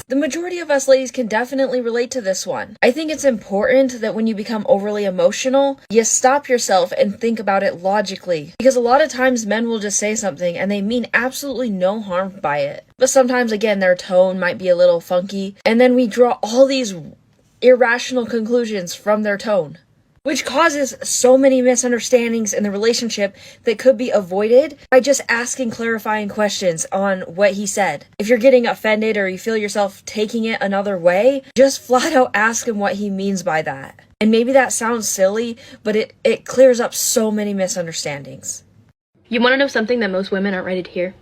The majority of us ladies can definitely relate to this one. I think it's important that when you become overly emotional, you stop yourself and think about it logically. Because a lot of times men will just say something and they mean absolutely no harm by it. But sometimes, again, their tone might be a little funky, and then we draw all these irrational conclusions from their tone, which causes so many misunderstandings in the relationship that could be avoided by just asking clarifying questions on what he said. If you're getting offended or you feel yourself taking it another way, just flat out ask him what he means by that. And maybe that sounds silly, but it clears up so many misunderstandings. You want to know something that most women aren't ready to hear?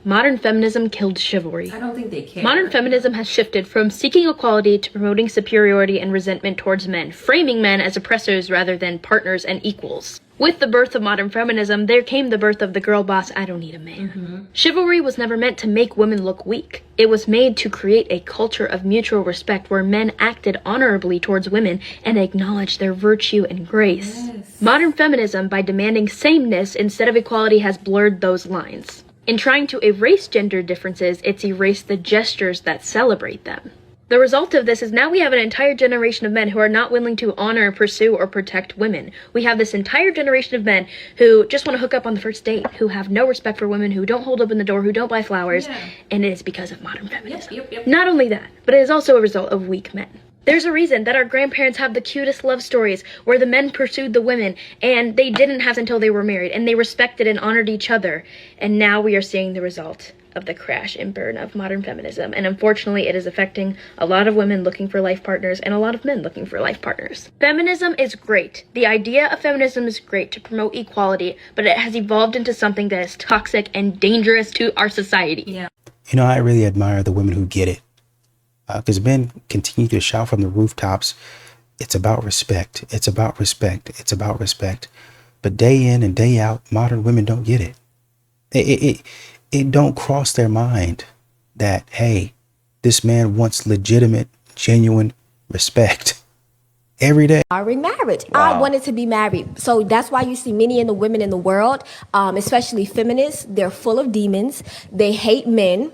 Modern feminism killed chivalry. I don't think they care. Modern feminism has shifted from seeking equality to promoting superiority and resentment towards men, framing men as oppressors rather than partners and equals. With the birth of modern feminism, there came the birth of the girl boss, I don't need a man. Chivalry was never meant to make women look weak. It was made to create a culture of mutual respect where men acted honorably towards women and acknowledged their virtue and grace. Yes. Modern feminism, by demanding sameness instead of equality, has blurred those lines. In trying to erase gender differences, it's erased the gestures that celebrate them. The result of this is now we have an entire generation of men who are not willing to honor, pursue, or protect women. We have this entire generation of men who just want to hook up on the first date, who have no respect for women, who don't hold open the door, who don't buy flowers, and it is because of modern feminism. Yep. Not only that, but it is also a result of weak men. There's a reason that our grandparents have the cutest love stories where the men pursued the women and they didn't have until they were married, and they respected and honored each other. And now we are seeing the result of the crash and burn of modern feminism. And unfortunately, it is affecting a lot of women looking for life partners and a lot of men looking for life partners. Feminism is great. The idea of feminism is great to promote equality, but it has evolved into something that is toxic and dangerous to our society. Yeah. You know, I really admire the women who get it. Because men continue to shout from the rooftops, it's about respect, it's about respect, it's about respect. But day in and day out, modern women don't get it. It don't cross their mind that, hey, this man wants legitimate, genuine respect every day. Marriage. Wow. I wanted to be married. So that's why you see many of the women in the world, especially feminists, they're full of demons. They hate men.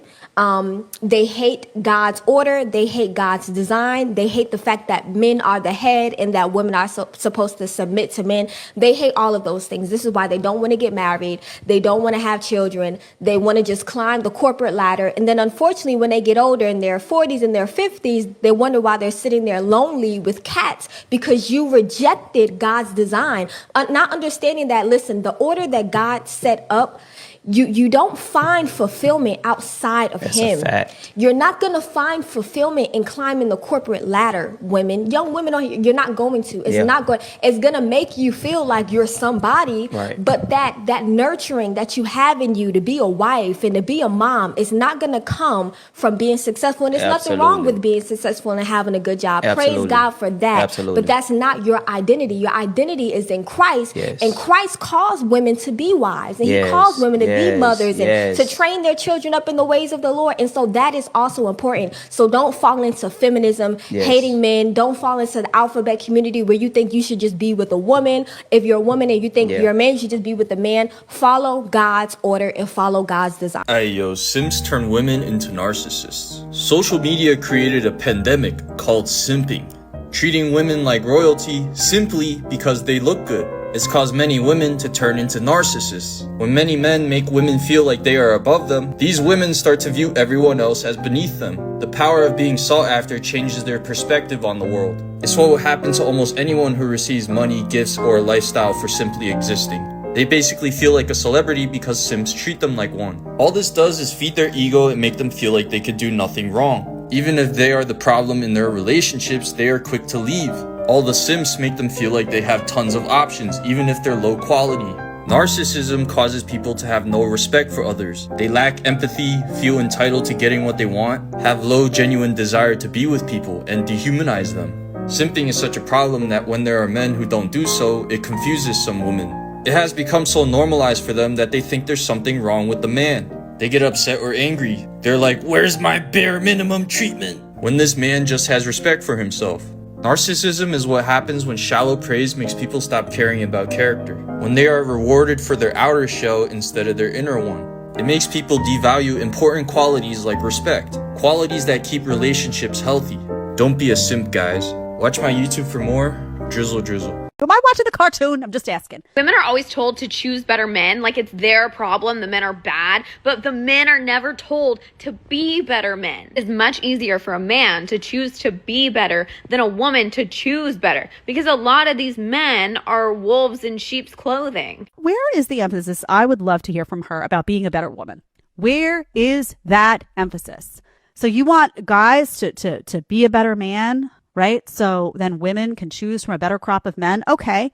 They hate God's order. They hate God's design. They hate the fact that men are the head and that women are supposed to submit to men. They hate all of those things. This is why they don't want to get married. They don't want to have children. They want to just climb the corporate ladder. And then unfortunately, when they get older in their 40s and their 50s, they wonder why they're sitting there lonely with cats, because you rejected God's design, not understanding that, listen, the order that God set up, you don't find fulfillment outside of him. A fact. You're not going to find fulfillment in climbing the corporate ladder, women. Young women, you're not going to. It's going to make you feel like you're somebody. Right. But that nurturing that you have in you to be a wife and to be a mom is not going to come from being successful. And there's nothing wrong with being successful and having a good job. Praise God for that. Absolutely. But that's not your identity. Your identity is in Christ. Yes. And Christ calls women to be wives. And Yes. he calls women to be mothers and Yes. to train their children up in the ways of the Lord. And so that is also important. So don't fall into feminism, Yes. hating men. Don't fall into the alphabet community where you think you should just be with a woman. If you're a woman and you think you're a man, you should just be with a man. Follow God's order and follow God's design. Hey yo, Simps turn women into narcissists. Social media created a pandemic called simping, treating women like royalty simply because they look good. It's caused many women to turn into narcissists. When many men make women feel like they are above them, these women start to view everyone else as beneath them. The power of being sought after changes their perspective on the world. It's what will happen to almost anyone who receives money, gifts, or a lifestyle for simply existing. They basically feel like a celebrity because simps treat them like one. All this does is feed their ego and make them feel like they could do nothing wrong. Even if they are the problem in their relationships, they are quick to leave. All the simps make them feel like they have tons of options, even if they're low quality. Narcissism causes people to have no respect for others. They lack empathy, feel entitled to getting what they want, have low genuine desire to be with people, and dehumanize them. Simping is such a problem that when there are men who don't do so, it confuses some women. It has become so normalized for them that they think there's something wrong with the man. They get upset or angry. They're like, "Where's my bare minimum treatment?" When this man just has respect for himself. Narcissism is what happens when shallow praise makes people stop caring about character. When they are rewarded for their outer shell instead of their inner one. It makes people devalue important qualities like respect, qualities that keep relationships healthy. Don't be a simp, guys. Watch my YouTube for more. Drizzle drizzle. Am I watching a cartoon? I'm just asking. Women are always told to choose better men, like it's their problem, the men are bad, but the men are never told to be better men. It's much easier for a man to choose to be better than a woman to choose better, because a lot of these men are wolves in sheep's clothing. Where is the emphasis? I would love to hear from her about being a better woman. Where is that emphasis? So you want guys to be a better man, right? So then women can choose from a better crop of men. Okay.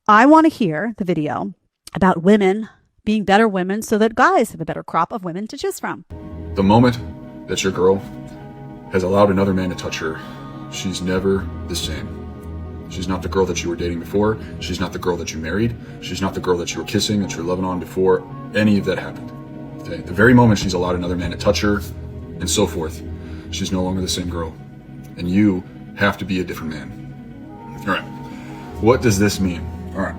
I want to hear the video about women being better women so that guys have a better crop of women to choose from. The moment that your girl has allowed another man to touch her, she's never the same. She's not the girl that you were dating before. She's not the girl that you married. She's not the girl that you were kissing, that you were loving on before any of that happened. Okay? The very moment she's allowed another man to touch her and so forth, she's no longer the same girl. And you have to be a different man. All right. What does this mean? All right.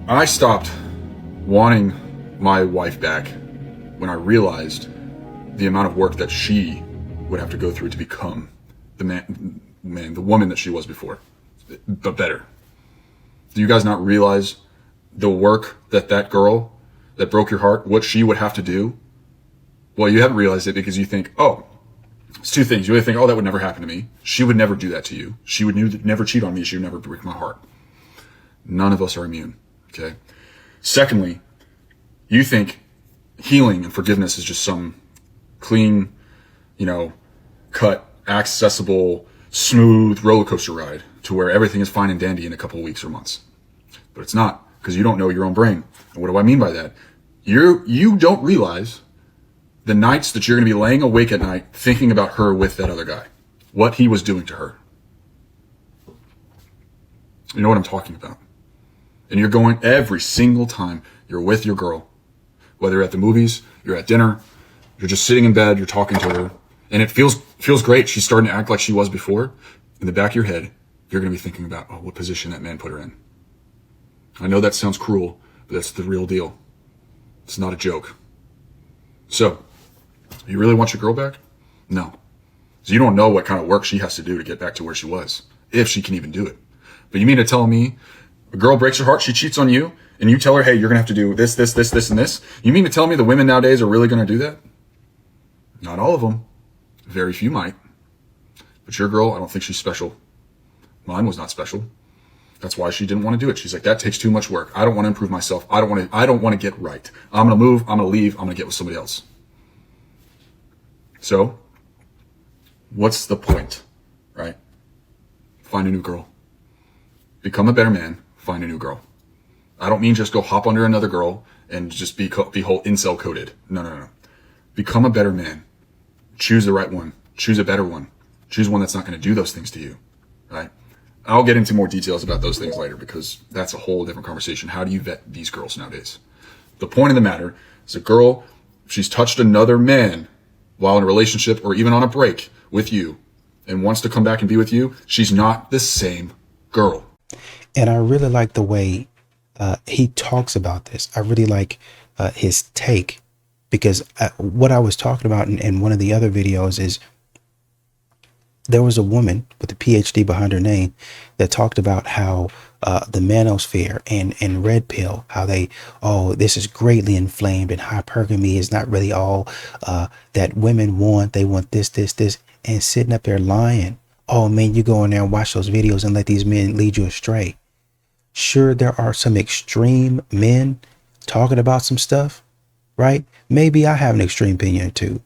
I stopped wanting my wife back when I realized the amount of work that she would have to go through to become the the woman that she was before, but better. Do you guys not realize the work that girl that broke your heart, what she would have to do? Well, you haven't realized it because you think, oh, it's two things. You would think, oh, that would never happen to me. She would never do that to you. She would never cheat on me. She would never break my heart. None of us are immune. Okay. Secondly, you think healing and forgiveness is just some clean, cut, accessible, smooth roller coaster ride to where everything is fine and dandy in a couple of weeks or months. But it's not, because you don't know your own brain. And what do I mean by that? You don't realize the nights that you're going to be laying awake at night thinking about her with that other guy, what he was doing to her. You know what I'm talking about. And you're going every single time you're with your girl, whether you're at the movies, you're at dinner, you're just sitting in bed, you're talking to her, and it feels great. She's starting to act like she was before. In the back of your head, you're going to be thinking about, oh, what position that man put her in. I know that sounds cruel, but that's the real deal. It's not a joke. So, you really want your girl back? No. So you don't know what kind of work she has to do to get back to where she was, if she can even do it. But you mean to tell me a girl breaks her heart, she cheats on you, and you tell her, hey, you're going to have to do this, this, this, this, and this? You mean to tell me the women nowadays are really going to do that? Not all of them. Very few might. But your girl, I don't think she's special. Mine was not special. That's why she didn't want to do it. She's like, that takes too much work. I don't want to improve myself. I don't want to get right. I'm going to move. I'm going to leave. I'm going to get with somebody else. So, what's the point, right? Find a new girl. Become a better man. Find a new girl. I don't mean just go hop under another girl and just be whole incel coded. No. Become a better man. Choose the right one. Choose a better one. Choose one that's not going to do those things to you, right? I'll get into more details about those things later because that's a whole different conversation. How do you vet these girls nowadays? The point of the matter is a girl, if she's touched another man while in a relationship or even on a break with you and wants to come back and be with you, she's not the same girl. And I really like the way he talks about this. I really like his take, because what I was talking about in one of the other videos is there was a woman with a PhD behind her name that talked about how the manosphere and red pill, how this is greatly inflamed, and hypergamy is not really all that women want. They want this, and sitting up there lying. Oh man, you go in there and watch those videos and let these men lead you astray. Sure, there are some extreme men talking about some stuff, right? Maybe I have an extreme opinion too.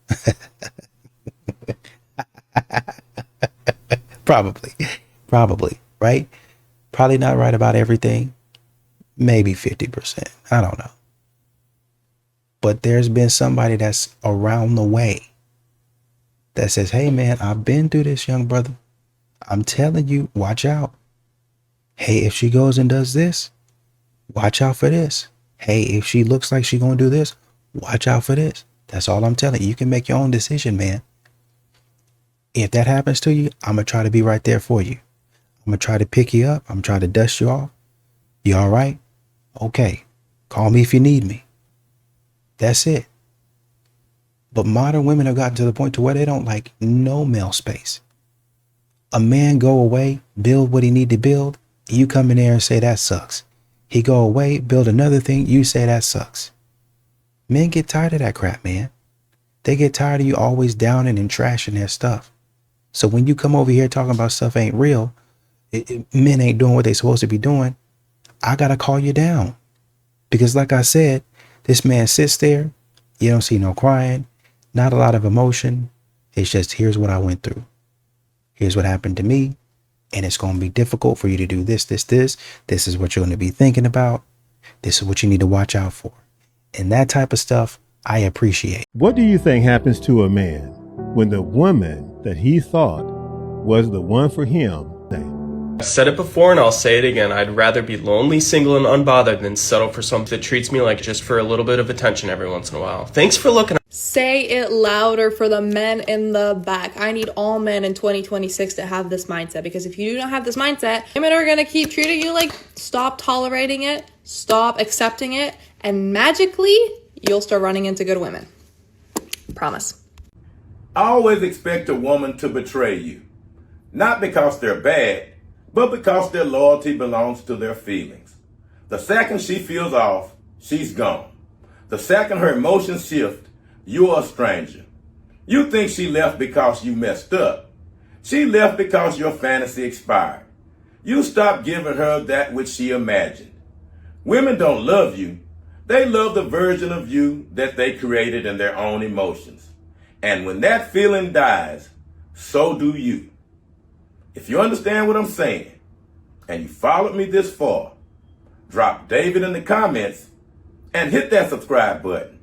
Probably, right? Probably not right about everything. Maybe 50%. I don't know. But there's been somebody that's around the way that says, hey man, I've been through this, young brother. I'm telling you, watch out. Hey, if she goes and does this, watch out for this. Hey, if she looks like she's going to do this, watch out for this. That's all I'm telling you. You can make your own decision, man. If that happens to you, I'm going to try to be right there for you. I'm going to try to pick you up. I'm going to try to dust you off. You all right? Okay. Call me if you need me. That's it. But modern women have gotten to the point to where they don't like no male space. A man go away, build what he need to build. You come in there and say that sucks. He go away, build another thing. You say that sucks. Men get tired of that crap, man. They get tired of you always downing and trashing their stuff. So when you come over here talking about stuff ain't real, men ain't doing what they supposed to be doing, I got to call you down. Because like I said, this man sits there. You don't see no crying, not a lot of emotion. It's just, here's what I went through. Here's what happened to me. And it's going to be difficult for you to do this, this, this. This is what you're going to be thinking about. This is what you need to watch out for. And that type of stuff, I appreciate. What do you think happens to a man when the woman that he thought was the one for him? I said it before and I'll say it again. I'd rather be lonely, single, and unbothered than settle for something that treats me like just for a little bit of attention every once in a while. Thanks for looking. Say it louder for the men in the back. I need all men in 2026 to have this mindset, because if you do not have this mindset, women are going to keep treating you like, stop tolerating it, stop accepting it, and magically you'll start running into good women. Promise. I always expect a woman to betray you, not because they're bad, but because their loyalty belongs to their feelings. The second she feels off, she's gone. The second her emotions shift, you're a stranger. You think she left because you messed up. She left because your fantasy expired. You stopped giving her that which she imagined. Women don't love you. They love the version of you that they created in their own emotions. And when that feeling dies, so do you. If you understand what I'm saying, and you followed me this far, drop David in the comments and hit that subscribe button.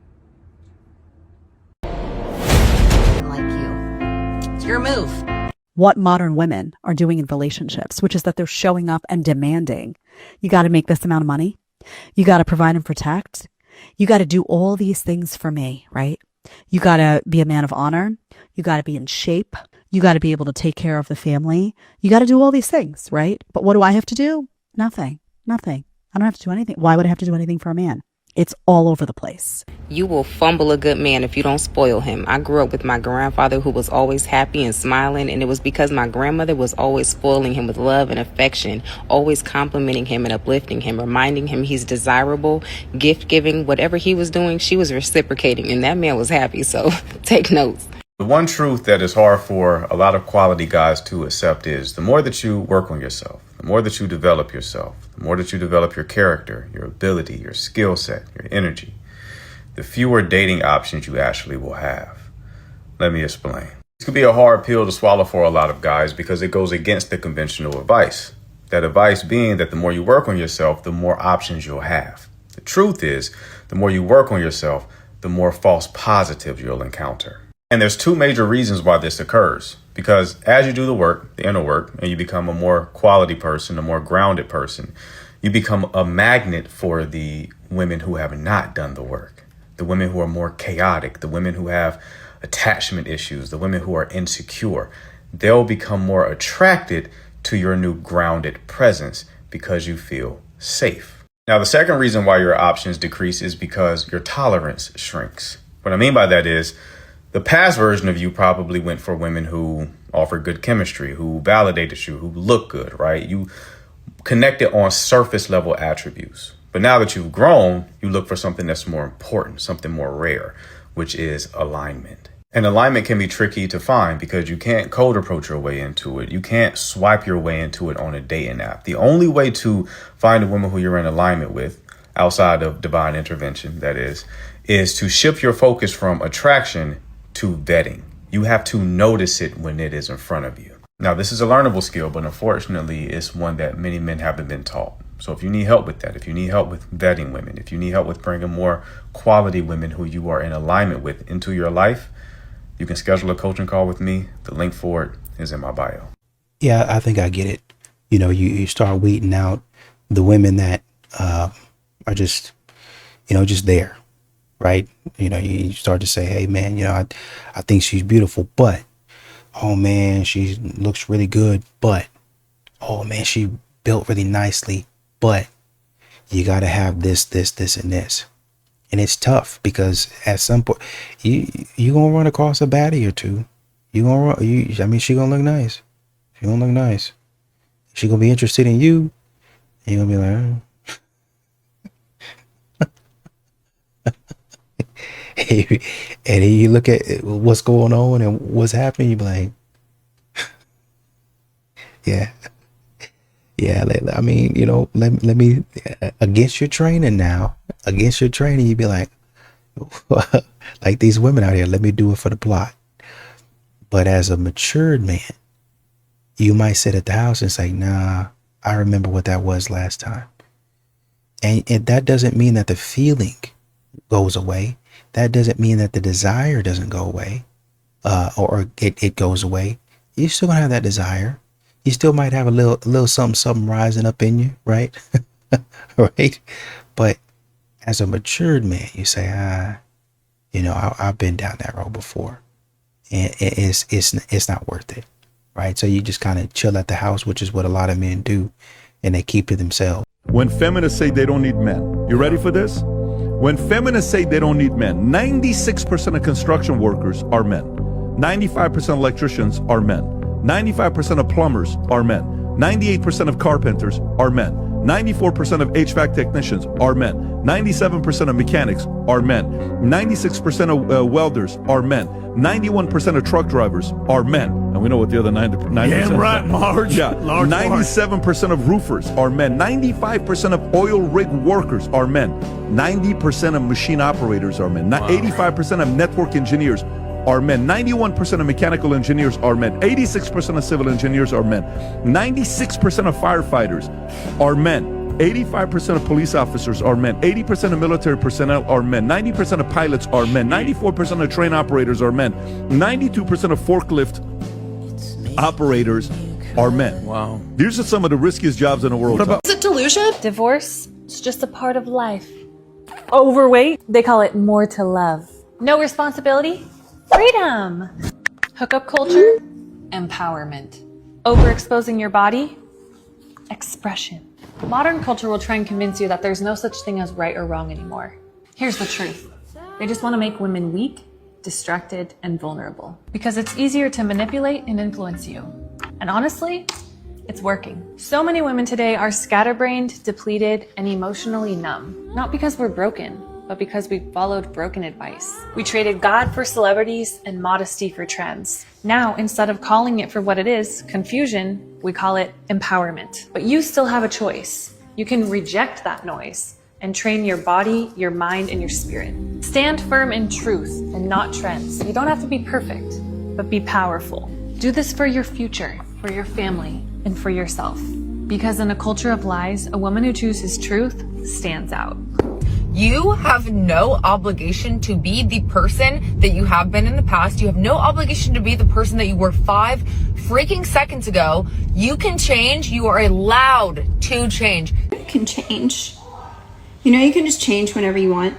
Like you. It's your move. What modern women are doing in relationships, which is that they're showing up and demanding, you got to make this amount of money. You got to provide and protect. You got to do all these things for me, right? You got to be a man of honor. You got to be in shape. You got to be able to take care of the family. You got to do all these things, right? But what do I have to do? Nothing. I don't have to do anything. Why would I have to do anything for a man? It's all over the place. You will fumble a good man if you don't spoil him. I grew up with my grandfather who was always happy and smiling, and it was because my grandmother was always spoiling him with love and affection, always complimenting him and uplifting him, reminding him he's desirable, gift giving, whatever he was doing, she was reciprocating, and that man was happy. So take notes. The one truth that is hard for a lot of quality guys to accept is the more that you work on yourself, the more that you develop yourself, the more that you develop your character, your ability, your skill set, your energy, the fewer dating options you actually will have. Let me explain. This could be a hard pill to swallow for a lot of guys because it goes against the conventional advice. That advice being that the more you work on yourself, the more options you'll have. The truth is, the more you work on yourself, the more false positives you'll encounter. And there's two major reasons why this occurs. Because as you do the work, the inner work, and you become a more quality person, a more grounded person, you become a magnet for the women who have not done the work. The women who are more chaotic, the women who have attachment issues, the women who are insecure. They'll become more attracted to your new grounded presence because you feel safe. Now, the second reason why your options decrease is because your tolerance shrinks. What I mean by that is, the past version of you probably went for women who offered good chemistry, who validated you, who looked good, right? You connected on surface level attributes. But now that you've grown, you look for something that's more important, something more rare, which is alignment. And alignment can be tricky to find because you can't cold approach your way into it. You can't swipe your way into it on a dating app. The only way to find a woman who you're in alignment with, outside of divine intervention, that is to shift your focus from attraction to vetting. You have to notice it when it is in front of you. Now, this is a learnable skill, but unfortunately, it's one that many men haven't been taught. So if you need help with that, if you need help with vetting women, if you need help with bringing more quality women who you are in alignment with into your life, you can schedule a coaching call with me. The link for it is in my bio. Yeah, I think I get it. You know, you start weeding out the women that are just, just there. Right. You start to say, hey, man, I think she's beautiful, but, oh, man, she looks really good. But, oh, man, she built really nicely. But you got to have this, and this. And it's tough because at some point you gonna run across a baddie or two. You gonna run, I mean, she gonna look nice. She gonna look nice. She gonna be interested in you. And you gonna be like, and then you look at what's going on and what's happening. You be like, yeah, yeah. I mean, you know, let me against your training now. Against your training, you be like, like these women out here. Let me do it for the plot. But as a matured man, you might sit at the house and say, nah, I remember what that was last time. And that doesn't mean that the feeling goes away. That doesn't mean that the desire doesn't go away, or it goes away. You're still gonna have that desire. You still might have a little something rising up in you, right? Right? But as a matured man, you say, you know, I've been down that road before, and it's not worth it, right? So you just kind of chill at the house, which is what a lot of men do, and they keep to themselves. When feminists say they don't need men, you ready for this? When feminists say they don't need men, 96% of construction workers are men. 95% of electricians are men. 95% of plumbers are men. 98% of carpenters are men. 94% of HVAC technicians are men. 97% of mechanics are men. 96% of welders are men. 91% of truck drivers are men. And we know what the other 90% Yeah, right, Marge. Yeah. Large 97% of roofers are men. 95% of oil rig workers are men. 90% of machine operators are men. 85% of network engineers are men. 91% of mechanical engineers are men. 86% of civil engineers are men. 96% of firefighters are men. 85% of police officers are men. 80% of military personnel are men. 90% of pilots are men. 94% of train operators are men. 92% of forklift operators are men. Wow. These are some of the riskiest jobs in the world. Is it delusion? Divorce, it's just a part of life. Overweight, they call it more to love. No responsibility, freedom. Hookup culture, empowerment. Overexposing your body, expression. Modern culture will try and convince you that there's no such thing as right or wrong anymore. Here's the truth. They just want to make women weak, distracted, and vulnerable. Because it's easier to manipulate and influence you. And honestly, it's working. So many women today are scatterbrained, depleted, and emotionally numb. Not because we're broken, but because we followed broken advice. We traded God for celebrities and modesty for trends. Now, instead of calling it for what it is, confusion, we call it empowerment. But you still have a choice. You can reject that noise and train your body, your mind, and your spirit. Stand firm in truth and not trends. You don't have to be perfect, but be powerful. Do this for your future, for your family, and for yourself. Because in a culture of lies, a woman who chooses truth stands out. You have no obligation to be the person that you have been in the past. You have no obligation to be the person that you were 5 freaking seconds ago. You can change. You are allowed to change. You can change. You know, you can just change whenever you want.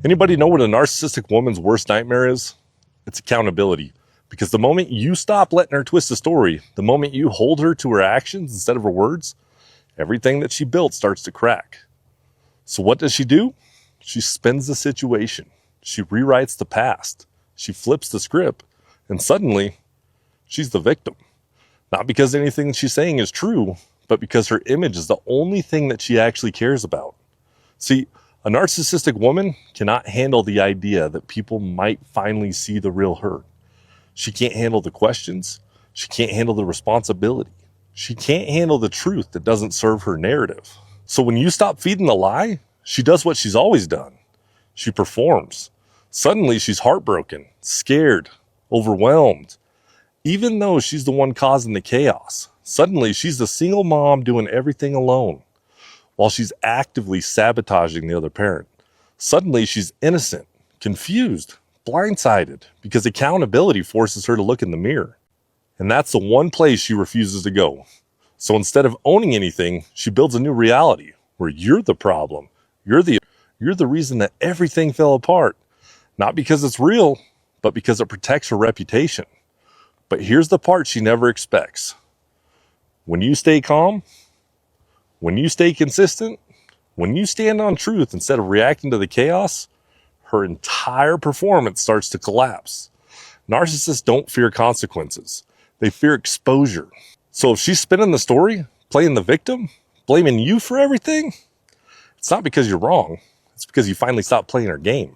Anybody know what a narcissistic woman's worst nightmare is? It's accountability. Because the moment you stop letting her twist the story, the moment you hold her to her actions instead of her words, everything that she built starts to crack. So what does she do? She spins the situation. She rewrites the past. She flips the script. And suddenly, she's the victim. Not because anything she's saying is true, but because her image is the only thing that she actually cares about. See, a narcissistic woman cannot handle the idea that people might finally see the real her. She can't handle the questions. She can't handle the responsibility. She can't handle the truth that doesn't serve her narrative. So when you stop feeding the lie, she does what she's always done. She performs. Suddenly she's heartbroken, scared, overwhelmed. Even though she's the one causing the chaos, suddenly she's the single mom doing everything alone, while she's actively sabotaging the other parent. Suddenly she's innocent, confused, blindsided, because accountability forces her to look in the mirror. And that's the one place she refuses to go. So instead of owning anything, she builds a new reality where you're the problem. You're the reason that everything fell apart. Not because it's real, but because it protects her reputation. But here's the part she never expects. When you stay calm, when you stay consistent, when you stand on truth instead of reacting to the chaos, her entire performance starts to collapse. Narcissists don't fear consequences. They fear exposure. So if she's spinning the story, playing the victim, blaming you for everything, it's not because you're wrong. It's because you finally stopped playing her game.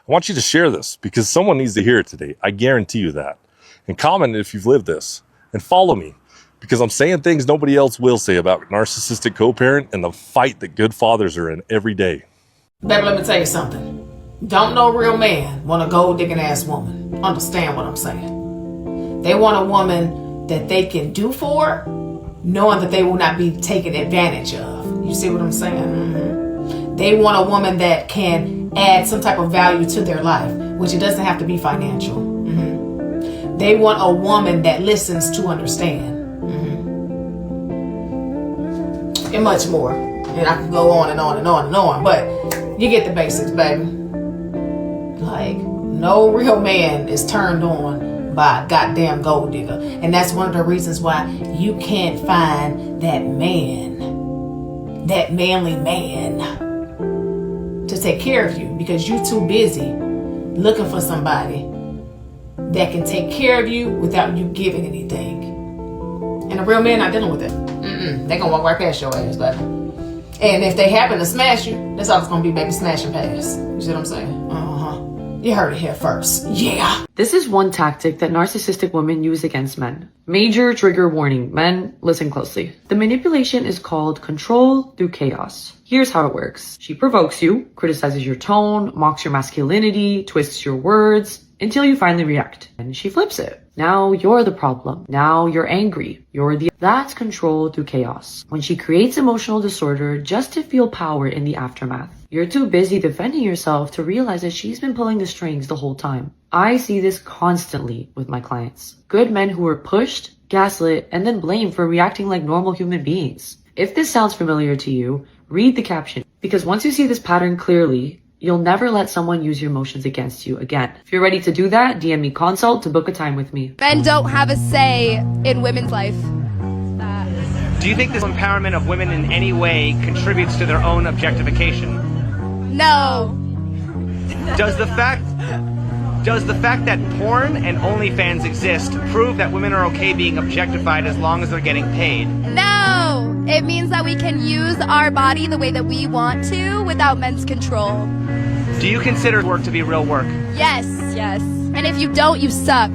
I want you to share this because someone needs to hear it today. I guarantee you that. And comment if you've lived this. And follow me because I'm saying things nobody else will say about narcissistic co-parent and the fight that good fathers are in every day. Baby, let me tell you something. Don't no real man want a gold digging ass woman. Understand what I'm saying? They want a woman that they can do for, knowing that they will not be taken advantage of. You see what I'm saying? Mm-hmm. They want a woman that can add some type of value to their life, which it doesn't have to be financial. Mm-hmm. They want a woman that listens to understand. Mm-hmm. And much more. And I can go on and on and on and on, but you get the basics, baby. Like, no real man is turned on by a goddamn gold digger. And that's one of the reasons why you can't find that man, that manly man, to take care of you because you're too busy looking for somebody that can take care of you without you giving anything. And a real man not dealing with it. They gonna walk right past your ass, baby. And if they happen to smash you, that's all it's gonna be, baby, smash and pass. You see what I'm saying? You heard it here first. Yeah. This is one tactic that narcissistic women use against men. Major trigger warning. Men, listen closely. The manipulation is called control through chaos. Here's how it works. She provokes you, criticizes your tone, mocks your masculinity, twists your words, until you finally react. And she flips it. Now you're the problem. Now you're angry. That's control through chaos. When she creates emotional disorder just to feel power in the aftermath. You're too busy defending yourself to realize that she's been pulling the strings the whole time. I see this constantly with my clients. Good men who are pushed, gaslit, and then blamed for reacting like normal human beings. If this sounds familiar to you, read the caption. Because once you see this pattern clearly, you'll never let someone use your emotions against you again. If you're ready to do that, DM me consult to book a time with me. Men don't have a say in women's life. Do you think this empowerment of women in any way contributes to their own objectification? No. Does the fact that porn and OnlyFans exist prove that women are okay being objectified as long as they're getting paid? No. It means that we can use our body the way that we want to without men's control. Do you consider work to be real work? Yes. Yes. And if you don't, you suck.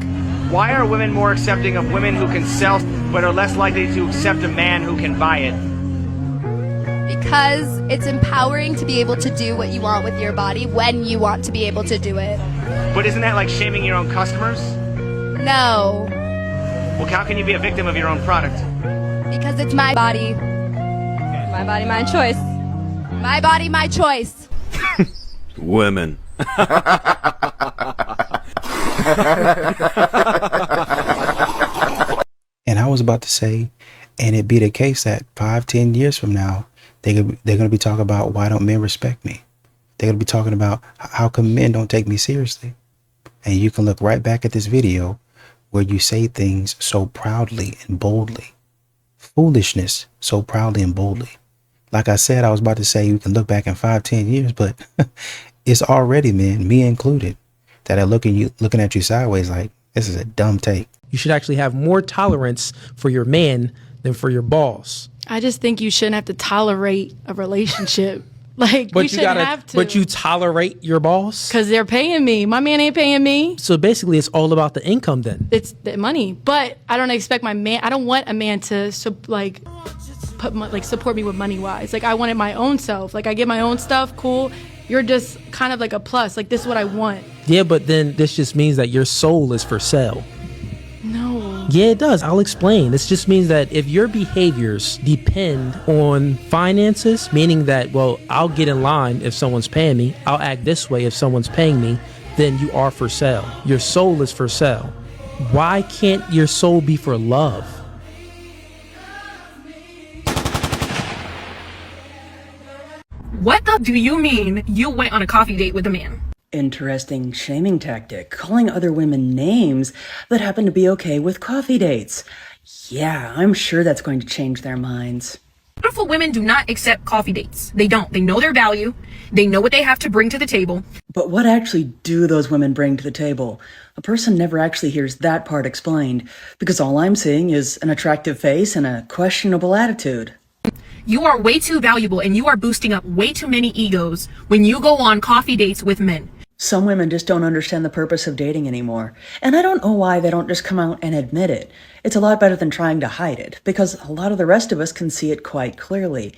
Why are women more accepting of women who can sell but are less likely to accept a man who can buy it? Because it's empowering to be able to do what you want with your body when you want to be able to do it. But isn't that like shaming your own customers? No. Well, how can you be a victim of your own product? Because it's my body. My body, my choice. My body, my choice. Women. And I was about to say, and it be the case that 5-10 years from now, they're going to be talking about why don't men respect me? They're going to be talking about how come men don't take me seriously? And you can look right back at this video where you say things so proudly and boldly. Foolishness so proudly and boldly. Like I said, I was about to say you can look back in 5-10 years, but it's already men, me included, that are looking at you sideways like, this is a dumb take. You should actually have more tolerance for your man than for your boss. I just think you shouldn't have to tolerate a relationship. Like, you shouldn't have to. But you tolerate your boss? Because they're paying me. My man ain't paying me. So basically, it's all about the income then. It's the money. But I don't expect my man, I don't want a man to, support me with money-wise. Like, I want it my own self. Like, I get my own stuff, cool. You're just kind of like a plus. Like, this is what I want. Yeah, but then this just means that your soul is for sale. No. Yeah, it does. I'll explain. This just means that if your behaviors depend on finances, meaning that, well, I'll get in line if someone's paying me, I'll act this way if someone's paying me, then you are for sale. Your soul is for sale. Why can't your soul be for love? What the do you mean you went on a coffee date with a man? Interesting shaming tactic, calling other women names that happen to be okay with coffee dates. Yeah, I'm sure that's going to change their minds. Beautiful women do not accept coffee dates. They don't. They know their value. They know what they have to bring to the table. But what actually do those women bring to the table? A person never actually hears that part explained, because all I'm seeing is an attractive face and a questionable attitude. You are way too valuable and you are boosting up way too many egos when you go on coffee dates with men. Some women just don't understand the purpose of dating anymore. And I don't know why they don't just come out and admit it. It's a lot better than trying to hide it, because a lot of the rest of us can see it quite clearly.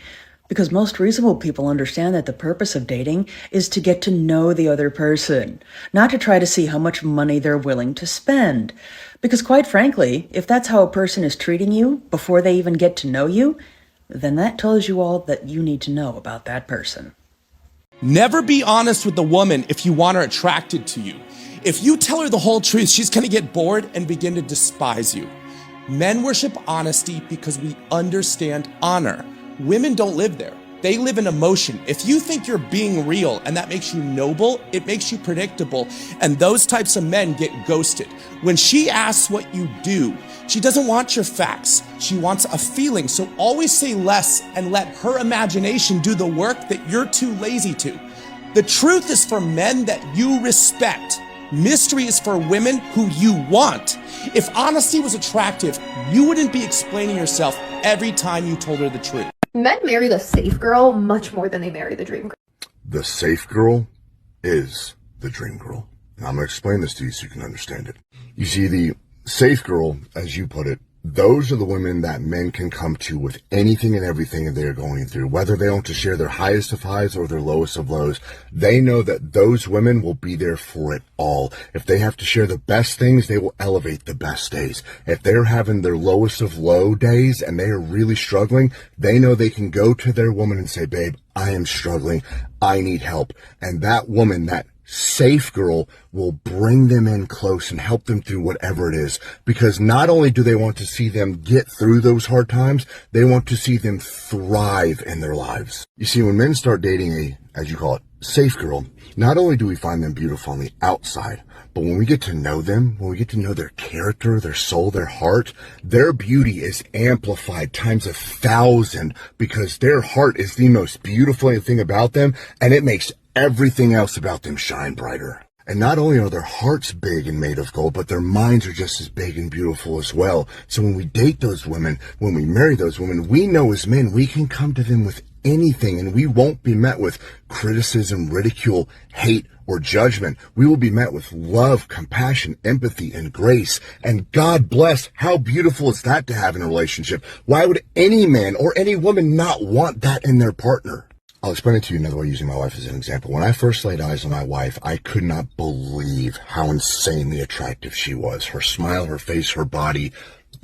Because most reasonable people understand that the purpose of dating is to get to know the other person, not to try to see how much money they're willing to spend. Because quite frankly, if that's how a person is treating you before they even get to know you, then that tells you all that you need to know about that person. Never be honest with the woman if you want her attracted to you. If you tell her the whole truth, she's going to get bored and begin to despise you. Men worship honesty because we understand honor. Women don't live there. They live in emotion. If you think you're being real and that makes you noble, it makes you predictable. And those types of men get ghosted. When she asks what you do, she doesn't want your facts. She wants a feeling. So always say less and let her imagination do the work that you're too lazy to. The truth is for men that you respect. Mystery is for women who you want. If honesty was attractive, you wouldn't be explaining yourself every time you told her the truth. Men marry the safe girl much more than they marry the dream girl. The safe girl is the dream girl. And I'm going to explain this to you so you can understand it. You see, the safe girl, as you put it, those are the women that men can come to with anything and everything that they're going through. Whether they want to share their highest of highs or their lowest of lows, they know that those women will be there for it all. If they have to share the best things, they will elevate the best days. If they're having their lowest of low days and they are really struggling, they know they can go to their woman and say, babe, I am struggling. I need help. And that woman, that safe girl, will bring them in close and help them through whatever it is. Because not only do they want to see them get through those hard times, they want to see them thrive in their lives. You see, when men start dating a, as you call it, safe girl, not only do we find them beautiful on the outside, but when we get to know them, when we get to know their character, their soul, their heart, their beauty is amplified times 1,000 because their heart is the most beautiful thing about them, and it makes everything else about them shine brighter. And not only are their hearts big and made of gold, but their minds are just as big and beautiful as well. So when we date those women, when we marry those women, we know as men, we can come to them with anything and we won't be met with criticism, ridicule, hate, or judgment. We will be met with love, compassion, empathy, and grace. And God bless, how beautiful is that to have in a relationship? Why would any man or any woman not want that in their partner? I'll explain it to you another way using my wife as an example. When I first laid eyes on my wife, I could not believe how insanely attractive she was. Her smile, her face, her body,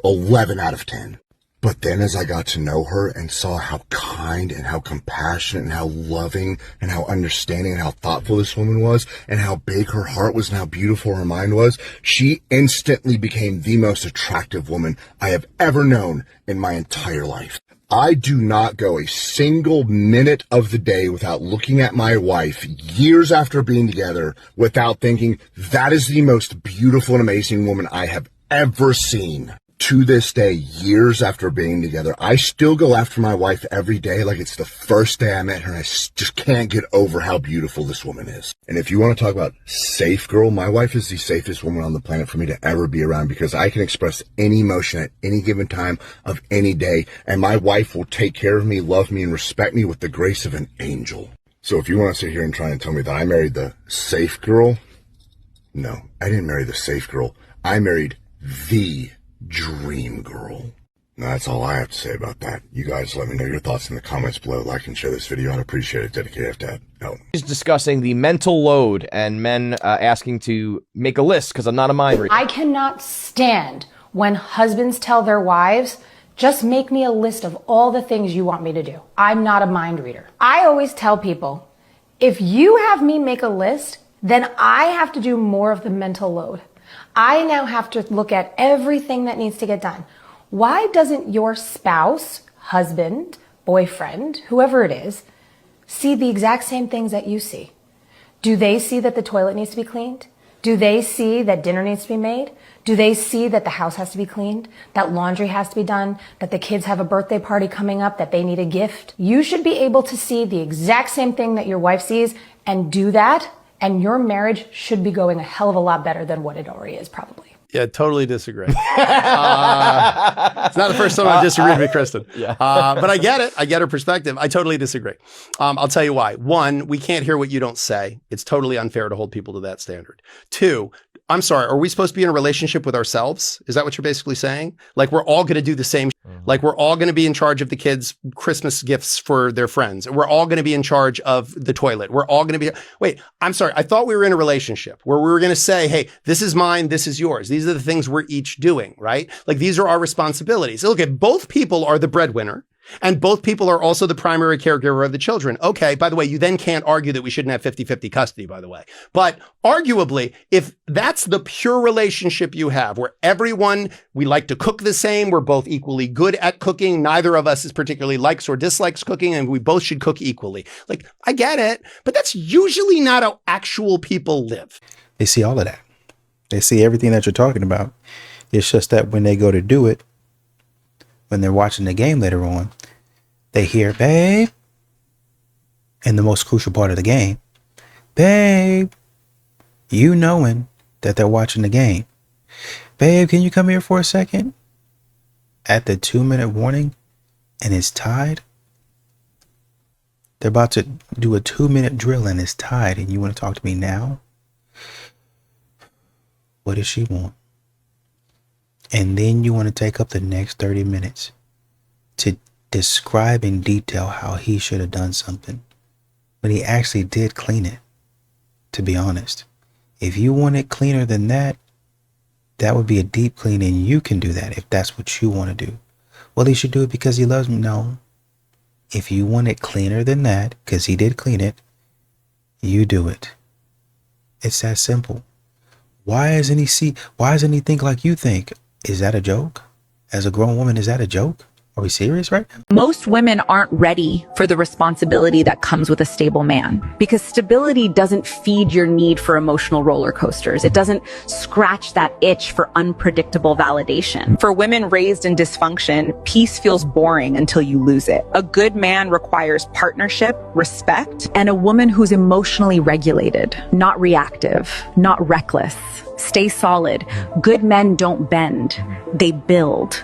11 out of 10. But then as I got to know her and saw how kind and how compassionate and how loving and how understanding and how thoughtful this woman was and how big her heart was and how beautiful her mind was, she instantly became the most attractive woman I have ever known in my entire life. I do not go a single minute of the day without looking at my wife years after being together without thinking that is the most beautiful and amazing woman I have ever seen. To this day, years after being together, I still go after my wife every day like it's the first day I met her, and I just can't get over how beautiful this woman is. And if you want to talk about safe girl, my wife is the safest woman on the planet for me to ever be around because I can express any emotion at any given time of any day, and my wife will take care of me, love me, and respect me with the grace of an angel. So if you want to sit here and try and tell me that I married the safe girl, no, I didn't marry the safe girl. I married the dream girl. Now, that's all I have to say about that. You guys let me know your thoughts in the comments below. Like and share this video. I'd appreciate it. Dedicated to that. He's discussing the mental load and men asking to make a list because I'm not a mind reader. I cannot stand when husbands tell their wives, just make me a list of all the things you want me to do. I'm not a mind reader. I always tell people, if you have me make a list, then I have to do more of the mental load. I now have to look at everything that needs to get done. Why doesn't your spouse, husband, boyfriend, whoever it is, see the exact same things that you see? Do they see that the toilet needs to be cleaned? Do they see that dinner needs to be made? Do they see that the house has to be cleaned? That laundry has to be done? That the kids have a birthday party coming up? That they need a gift? You should be able to see the exact same thing that your wife sees and do that, and your marriage should be going a hell of a lot better than what it already is, probably. Yeah, totally disagree. It's not the first time I've disagreed with Kristen. But I get it. I get her perspective. I totally disagree. I'll tell you why. One, we can't hear what you don't say. It's totally unfair to hold people to that standard. Two, I'm sorry, are we supposed to be in a relationship with ourselves? Is that what you're basically saying? Like we're all going to do the same. Like we're all going to be in charge of the kids' Christmas gifts for their friends. We're all going to be in charge of the toilet. We're all going to be. Wait, I'm sorry. I thought we were in a relationship where we were going to say, hey, this is mine. This is yours. These are the things we're each doing, right? Like these are our responsibilities. Look, if both people are the breadwinner, and both people are also the primary caregiver of the children. Okay, by the way, you then can't argue that we shouldn't have 50-50 custody, by the way. But arguably, if that's the pure relationship you have, where we like to cook the same, we're both equally good at cooking, neither of us is particularly likes or dislikes cooking, and we both should cook equally. Like, I get it, but that's usually not how actual people live. They see all of that. They see everything that you're talking about. It's just that when they go to do it, when they're watching the game later on, they hear, babe, and the most crucial part of the game, babe, you knowing that they're watching the game. Babe, can you come here for a second? At the 2-minute warning, and it's tied. They're about to do a 2-minute drill and it's tied, and you want to talk to me now? What does she want? And then you want to take up the next 30 minutes to describe in detail how he should have done something when he actually did clean it, to be honest. If you want it cleaner than that, that would be a deep clean, and you can do that if that's what you want to do. Well, he should do it because he loves me. No. If you want it cleaner than that, because he did clean it, you do it. It's that simple. Why doesn't he think like you think? Is that a joke? As a grown woman, is that a joke? Are we serious right now? Most women aren't ready for the responsibility that comes with a stable man, because stability doesn't feed your need for emotional roller coasters. It doesn't scratch that itch for unpredictable validation. For women raised in dysfunction, peace feels boring until you lose it. A good man requires partnership, respect, and a woman who's emotionally regulated, not reactive, not reckless. Stay solid. Good men don't bend, they build.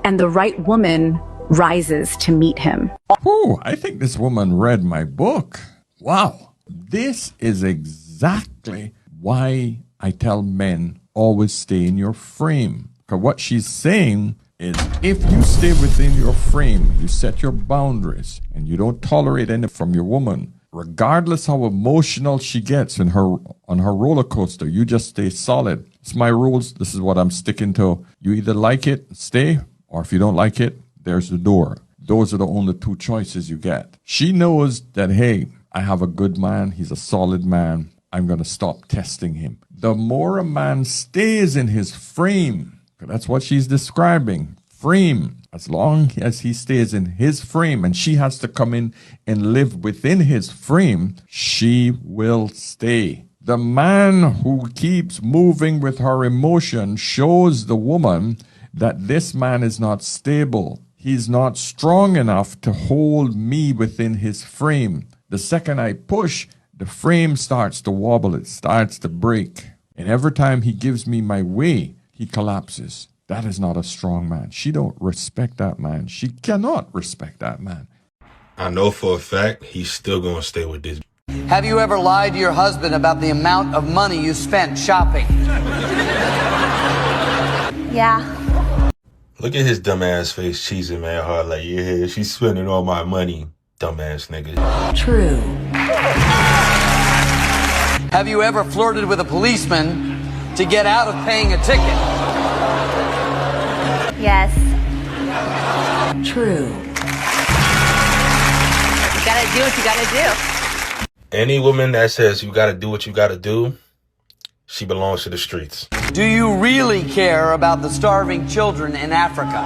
And the right woman rises to meet him. Oh, I think this woman read my book. Wow. This is exactly why I tell men always stay in your frame. Because what she's saying is if you stay within your frame, you set your boundaries, and you don't tolerate anything from your woman, regardless how emotional she gets on her roller coaster, you just stay solid. It's my rules. This is what I'm sticking to. You either like it, stay, or if you don't like it, there's the door. Those are the only two choices you get. She knows that, hey, I have a good man. He's a solid man. I'm going to stop testing him. The more a man stays in his frame, that's what she's describing, frame. As long as he stays in his frame and she has to come in and live within his frame, she will stay. The man who keeps moving with her emotion shows the woman that this man is not stable. He's not strong enough to hold me within his frame. The second I push, the frame starts to wobble. It starts to break. And every time he gives me my way, he collapses. That is not a strong man. She don't respect that man. She cannot respect that man. I know for a fact he's still going to stay with this. Have you ever lied to your husband about the amount of money you spent shopping? Yeah. Look at his dumbass face cheesing man hard like, yeah, she's spending all my money, dumbass nigga. True. Have you ever flirted with a policeman to get out of paying a ticket? Yes. True. You gotta do what you gotta do. Any woman that says you gotta do what you gotta do, she belongs to the streets. Do you really care about the starving children in Africa?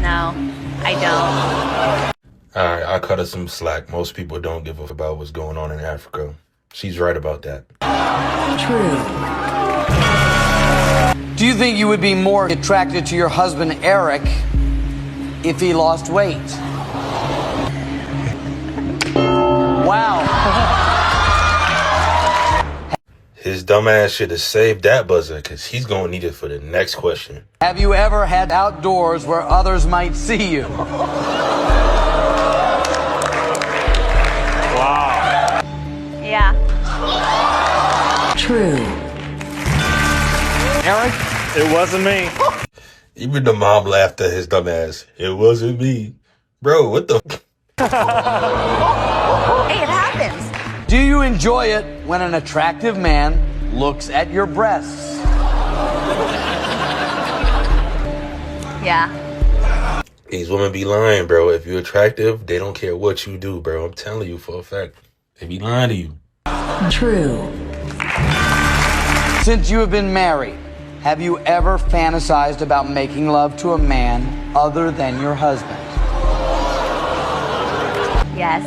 No, I don't. All right, cut her some slack. Most people don't give a fuck about what's going on in Africa. She's right about that. True. Do you think you would be more attracted to your husband, Eric, if he lost weight? Wow. His dumbass should have saved that buzzer because he's going to need it for the next question. Have you ever had outdoors where others might see you? Wow. Yeah. True. Eric? It wasn't me. Even the mom laughed at his dumbass. It wasn't me. Bro, what the Hey, it happens. Do you enjoy it when an attractive man looks at your breasts? Yeah. These women be lying, bro. If you're attractive, they don't care what you do, bro. I'm telling you for a fact. They be lying to you. True. Since you have been married, have you ever fantasized about making love to a man other than your husband? Yes.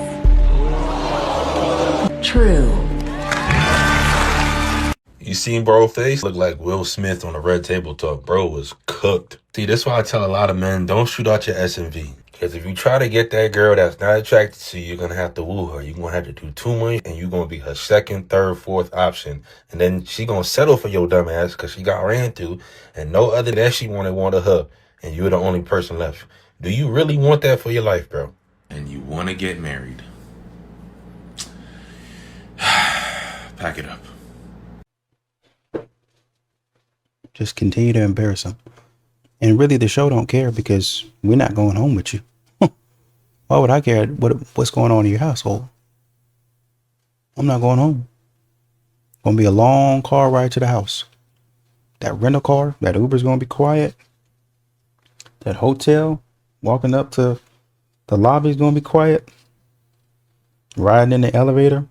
True. You seen bro face? Look like Will Smith on the Red Table Talk. Bro was cooked. See, that's why I tell a lot of men, don't shoot out your SMV. Because if you try to get that girl that's not attracted to you, you're going to have to woo her. You're going to have to do too much, and you're going to be her second, third, fourth option. And then she going to settle for your dumb ass because she got ran through, and no other than she wanted her, and you're the only person left. Do you really want that for your life, bro? And you want to get married. Pack it up. Just continue to embarrass them. And really, the show don't care because we're not going home with you. Why would I care what's going on in your household? I'm not going home. Gonna be a long car ride to the house. That rental car, that Uber's gonna be quiet. That hotel, walking up to the lobby's gonna be quiet. Riding in the elevator.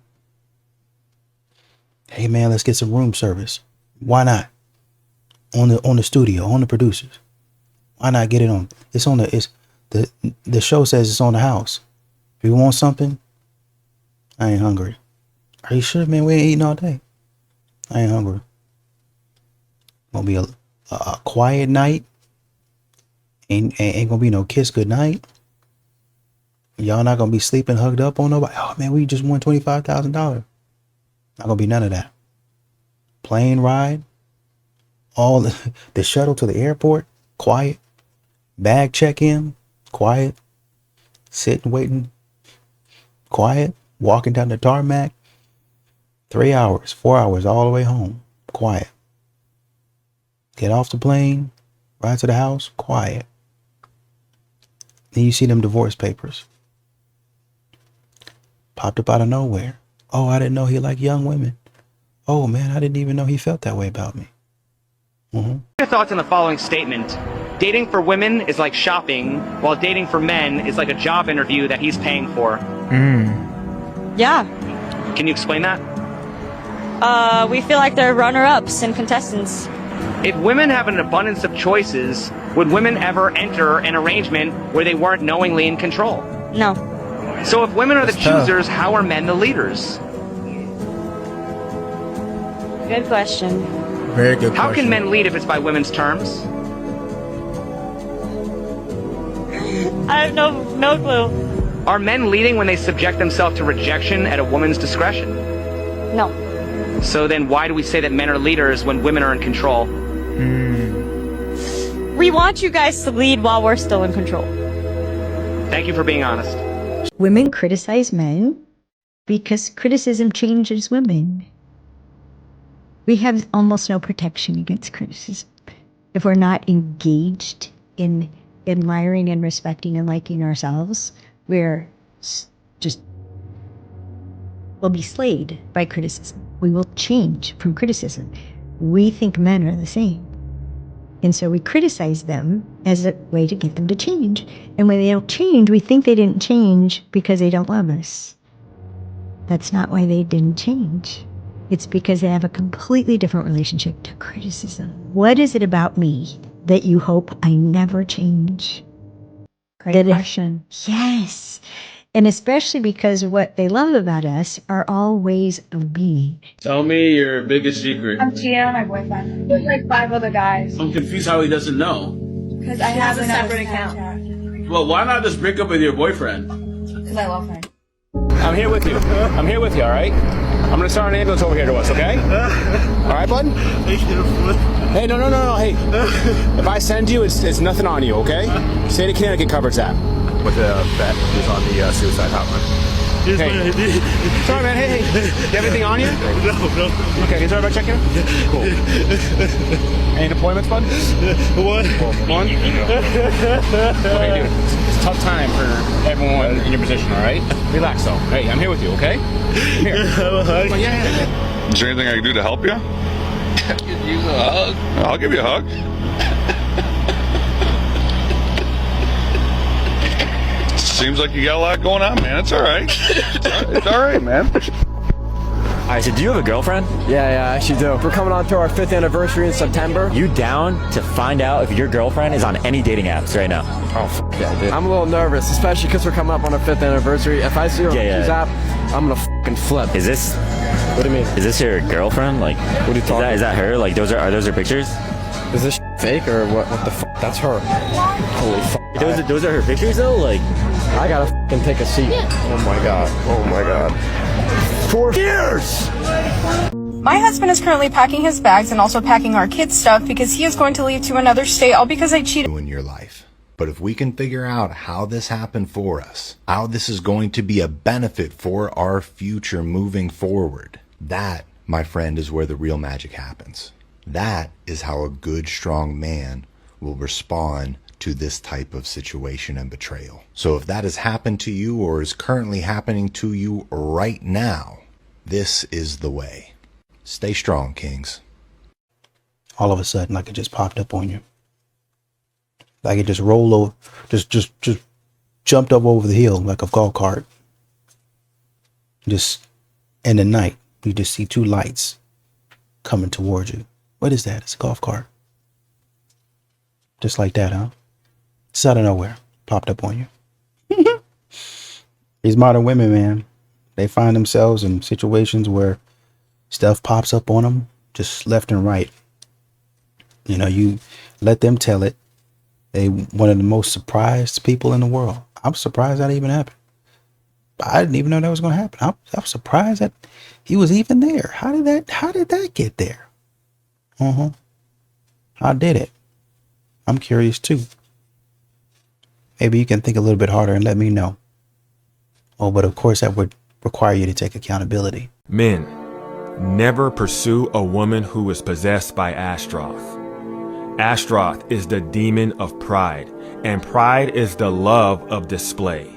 Hey man, let's get some room service. Why not? On the studio, on the producers. Why not get it on? The show says it's on the house. If you want something, I ain't hungry. Are you sure, man? We ain't eating all day. I ain't hungry. Gonna be a quiet night. Ain't gonna be no kiss goodnight. Y'all not gonna be sleeping hugged up on nobody. Oh man, we just won $25,000. Not gonna be none of that. Plane ride. All the shuttle to the airport, quiet. Bag check-in, quiet. Sitting, waiting, quiet. Walking down the tarmac. 3 hours, 4 hours, all the way home, quiet. Get off the plane, ride to the house, quiet. Then you see them divorce papers. Popped up out of nowhere. Oh, I didn't know he liked young women. Oh man, I didn't even know he felt that way about me. Your thoughts on the following statement. Dating for women is like shopping, while dating for men is like a job interview that he's paying for. Yeah. Can you explain that? We feel like they're runner-ups and contestants. If women have an abundance of choices, would women ever enter an arrangement where they weren't knowingly in control? No. So if women are the That's tough. choosers, how are men the leaders? Good question. Very good How question. can men lead if it's by women's terms? I have no clue. Are men leading when they subject themselves to rejection at a woman's discretion? No. So then why do we say that men are leaders when women are in control? We want you guys to lead while we're still in control. Thank you for being honest. Women criticize men because criticism changes women. We have almost no protection against criticism. If we're not engaged in admiring and respecting and liking ourselves, we'll be slayed by criticism. We will change from criticism. We think men are the same. And so we criticize them as a way to get them to change. And when they don't change, we think they didn't change because they don't love us. That's not why they didn't change. It's because they have a completely different relationship to criticism. What is it about me that you hope I never change? Great question. Yes. And especially because what they love about us are all ways of being. Tell me your biggest secret. I'm cheating on my boyfriend with like 5 other guys. I'm confused how he doesn't know. Because I have a separate account. Well, why not just break up with your boyfriend? Because I love her. I'm here with you. I'm here with you, all right? I'm gonna start an ambulance over here to us, okay? All right, bud? Hey, no. Hey, if I send you, it's nothing on you, okay? State of Connecticut covers that. With the vet who's on the suicide hotline. Hey. Sorry, man. Hey. You have anything on you? No. Okay, you sorry about checking in? Cool. Any deployments, bud? One? Okay, dude. It's a tough time for everyone in your position, all right? Relax, though. Hey, I'm here with you, okay? I'm here. Yeah. Is there anything I can do to help you? I could use a hug. I'll give you a hug. Seems like you got a lot going on, man. It's all right. It's all right, man. I said, do you have a girlfriend? Yeah, I actually do. We're coming on to our 5th anniversary in September. You down to find out if your girlfriend is on any dating apps right now? Oh, yeah, dude. I'm a little nervous, especially because we're coming up on our 5th anniversary. If I see her on this app, I'm gonna flip. Is this? What do you mean? Is this your girlfriend? Like, what are you talking? Is that her? Like, are those her pictures? Is this fake or what? What the fuck? That's her. Holy fuck. Those are her pictures though. Like, I gotta fucking take a seat. Oh my god. 4 years. My husband is currently packing his bags and also packing our kids' stuff because he is going to leave to another state all because I cheated. In your life. But if we can figure out how this happened for us, how this is going to be a benefit for our future moving forward, that, my friend, is where the real magic happens. That is how a good, strong man will respond to this type of situation and betrayal. So if that has happened to you or is currently happening to you right now, this is the way. Stay strong, kings. All of a sudden, like it just popped up on you. Like it just rolled over, just jumped up over the hill like a golf cart. Just in the night, you just see 2 lights coming towards you. What is that? It's a golf cart. Just like that, huh? Just out of nowhere, popped up on you. These modern women, man, they find themselves in situations where stuff pops up on them just left and right. You know, you let them tell it. They one of the most surprised people in the world. I'm surprised that even happened. I didn't even know that was going to happen. I'm surprised that he was even there. How did that get there? How did it? I'm curious too. Maybe you can think a little bit harder and let me know. Oh, but of course that would require you to take accountability. Men, never pursue a woman who is possessed by Ashtaroth. Ashtaroth is the demon of pride, and pride is the love of display.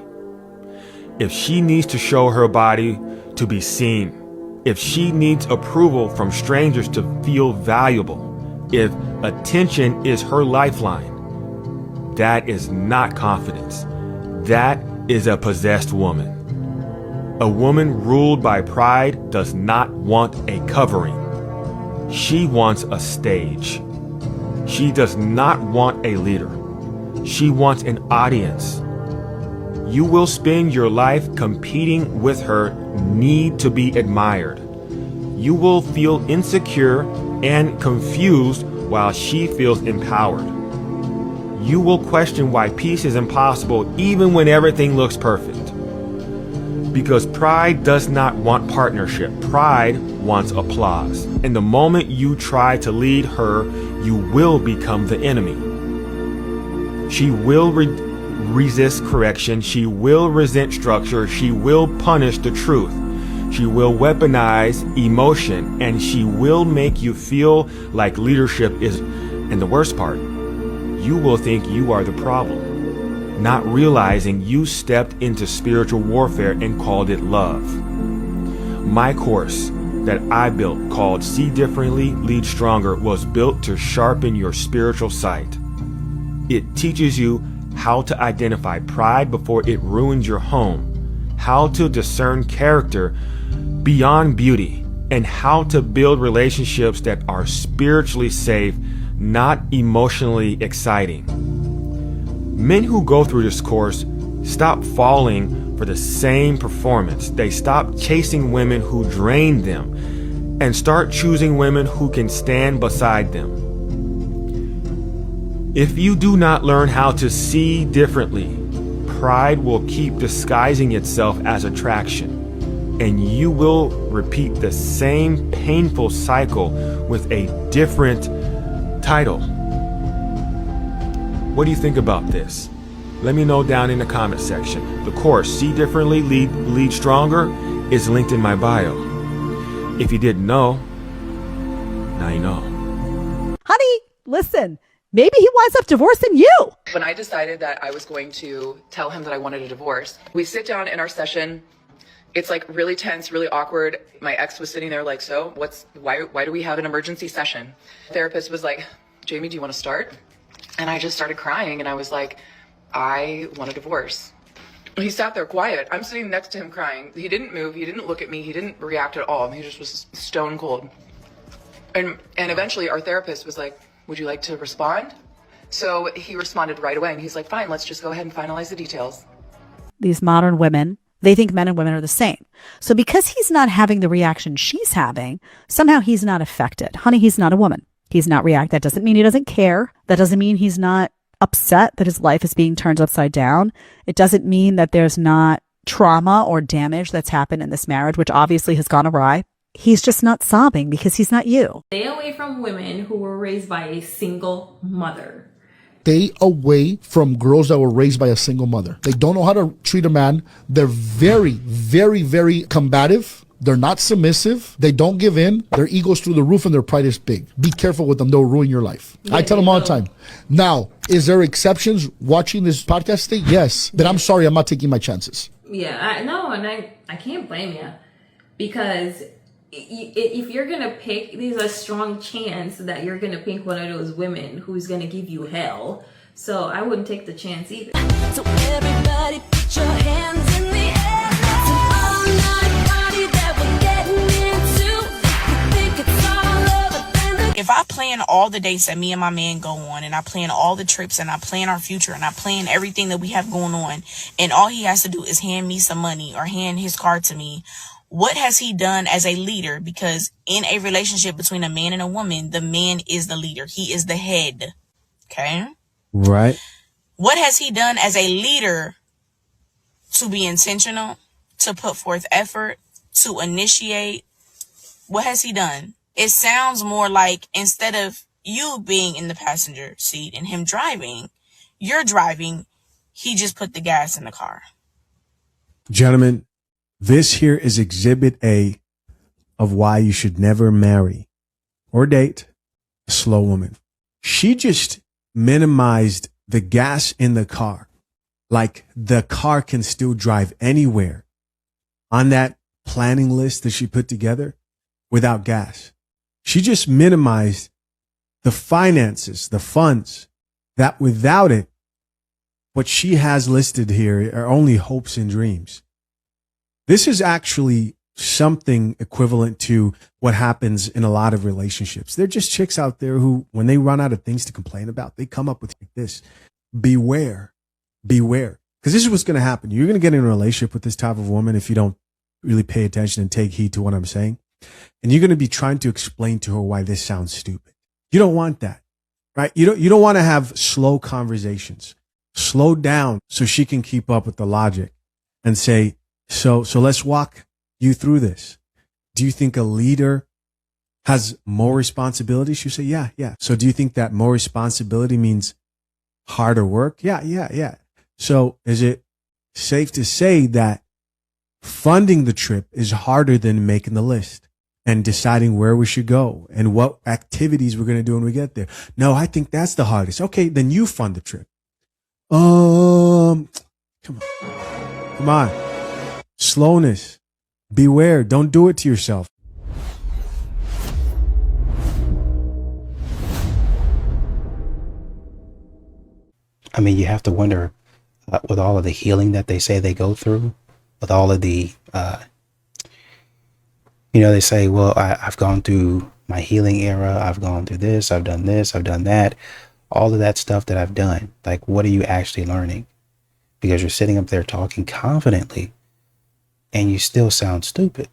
If she needs to show her body to be seen, if she needs approval from strangers to feel valuable, if attention is her lifeline, that is not confidence. That is a possessed woman. A woman ruled by pride does not want a covering. She wants a stage. She does not want a leader. She wants an audience. You will spend your life competing with her need to be admired. You will feel insecure and confused while she feels empowered. You will question why peace is impossible even when everything looks perfect. Because pride does not want partnership. Pride wants applause. And the moment you try to lead her, you will become the enemy. She will resist correction. She will resent structure. She will punish the truth. She will weaponize emotion, and she will make you feel like leadership is, and the worst part, you will think you are the problem, not realizing you stepped into spiritual warfare and called it love. My course that I built called See Differently, Lead Stronger was built to sharpen your spiritual sight. It teaches you how to identify pride before it ruins your home, how to discern character beyond beauty, and how to build relationships that are spiritually safe, not emotionally exciting. Men who go through this course stop falling for the same performance. They stop chasing women who drain them and start choosing women who can stand beside them. If you do not learn how to see differently, pride will keep disguising itself as attraction, and you will repeat the same painful cycle with a different title. What do you think about this? Let me know down in the comment section. The course, See Differently, Lead Stronger, is linked in my bio. If you didn't know, now you know. Honey, listen, maybe he winds up divorcing you. When I decided that I was going to tell him that I wanted a divorce, we sit down in our session. It's like really tense, really awkward. My ex was sitting there like, so why do we have an emergency session? The therapist was like, Jamie, do you want to start? And I just started crying and I was like, I want a divorce. He sat there quiet. I'm sitting next to him crying. He didn't move. He didn't look at me. He didn't react at all. He just was stone cold. And eventually our therapist was like, would you like to respond? So he responded right away and he's like, fine, let's just go ahead and finalize the details. These modern women, they think men and women are the same. So because he's not having the reaction she's having, somehow he's not affected. Honey, he's not a woman. He's not react. That doesn't mean he doesn't care. That doesn't mean he's not upset that his life is being turned upside down. It doesn't mean that there's not trauma or damage that's happened in this marriage, which obviously has gone awry. He's just not sobbing because he's not you. Stay away from women who were raised by a single mother. Stay away from girls that were raised by a single mother. They don't know how to treat a man. They're very, very, very combative. They're not submissive. They don't give in. Their ego's through the roof and their pride is big. Be careful with them. They'll ruin your life. Yeah, I tell them all the time. Now, is there exceptions watching this podcast today? Yes. But I'm sorry, I'm not taking my chances. Yeah, I can't blame you. Because if you're going to pick, there's a strong chance that you're going to pick one of those women who's going to give you hell. So I wouldn't take the chance either. So everybody put your hands in the air. If I plan all the dates that me and my man go on, and I plan all the trips, and I plan our future, and I plan everything that we have going on, and all he has to do is hand me some money or hand his car to me, what has he done as a leader? Because in a relationship between a man and a woman, the man is the leader. He is the head. Okay? Right. What has he done as a leader to be intentional, to put forth effort, to initiate? What has he done? It sounds more like instead of you being in the passenger seat and him driving, you're driving, he just put the gas in the car. Gentlemen, this here is exhibit A of why you should never marry or date a slow woman. She just minimized the gas in the car. Like the car can still drive anywhere on that planning list that she put together without gas. She just minimized the finances, the funds, that without it, what she has listed here are only hopes and dreams. This is actually something equivalent to what happens in a lot of relationships. They're just chicks out there who, when they run out of things to complain about, they come up with this. Beware. Because this is what's going to happen. You're going to get in a relationship with this type of woman if you don't really pay attention and take heed to what I'm saying. And you're going to be trying to explain to her why this sounds stupid. You don't want that, right? You don't want to have slow conversations. Slow down so she can keep up with the logic and say, so let's walk you through this. Do you think a leader has more responsibility? She'll say, yeah. So do you think that more responsibility means harder work? Yeah. So is it safe to say that funding the trip is harder than making the list and deciding where we should go and what activities we're going to do when we get there? No, I think that's the hardest. Okay, then you fund the trip. Come on. Slowness. Beware. Don't do it to yourself. I mean, you have to wonder, with all of the healing that they say they go through, with all of the, they say, well, I've gone through my healing era. I've gone through this. I've done that. All of that stuff that I've done. Like, what are you actually learning? because you're sitting up there talking confidently and you still sound stupid.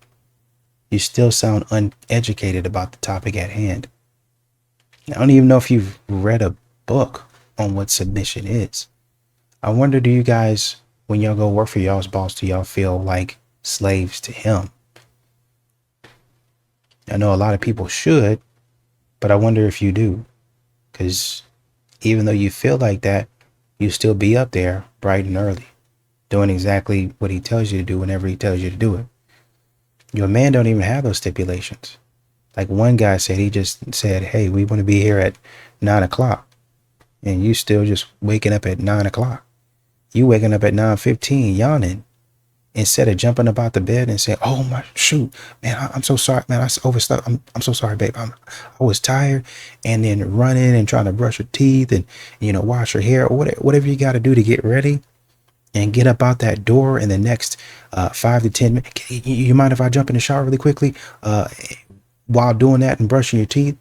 You still sound uneducated about the topic at hand. I don't even know if you've read a book on what submission is. I wonder, do you guys, when y'all go work for y'all's boss, do y'all feel like slaves to him? I know a lot of people should, but I wonder if you do. Because even though you feel like that, you still be up there bright and early, doing exactly what he tells you to do whenever he tells you to do it. Your man don't even have those stipulations. Like one guy said, he just said, hey, we want to be here at 9 o'clock. And you still just waking up at 9 o'clock. You waking up at 9:15, yawning, instead of jumping about the bed and saying, oh my shoot, man, I'm so sorry, man, I overslept. I'm so sorry, babe. I was tired. And then running and trying to brush your teeth and, wash your hair or whatever you got to do to get ready and get up out that door in the next 5 to 10 minutes. You mind if I jump in the shower really quickly while doing that and brushing your teeth?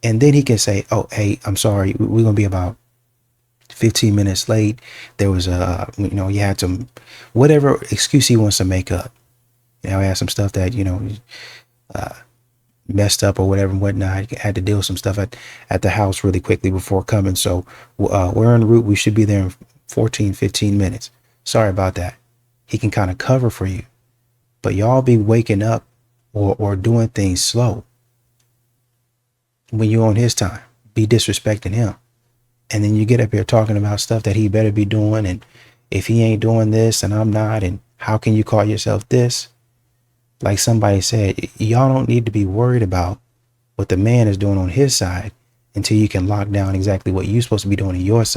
And then he can say, oh, hey, I'm sorry. We're going to be about 15 minutes late. There was you had some, whatever excuse he wants to make up. He had some stuff that, messed up or whatever and whatnot. Had to deal with some stuff at the house really quickly before coming. So we're en route. We should be there in 14, 15 minutes. Sorry about that. He can kind of cover for you. But y'all be waking up or doing things slow when you're on his time. Be disrespecting him. And then you get up here talking about stuff that he better be doing. And if he ain't doing this and I'm not, and how can you call yourself this? Like somebody said, y'all don't need to be worried about what the man is doing on his side until you can lock down exactly what you're supposed to be doing on your side.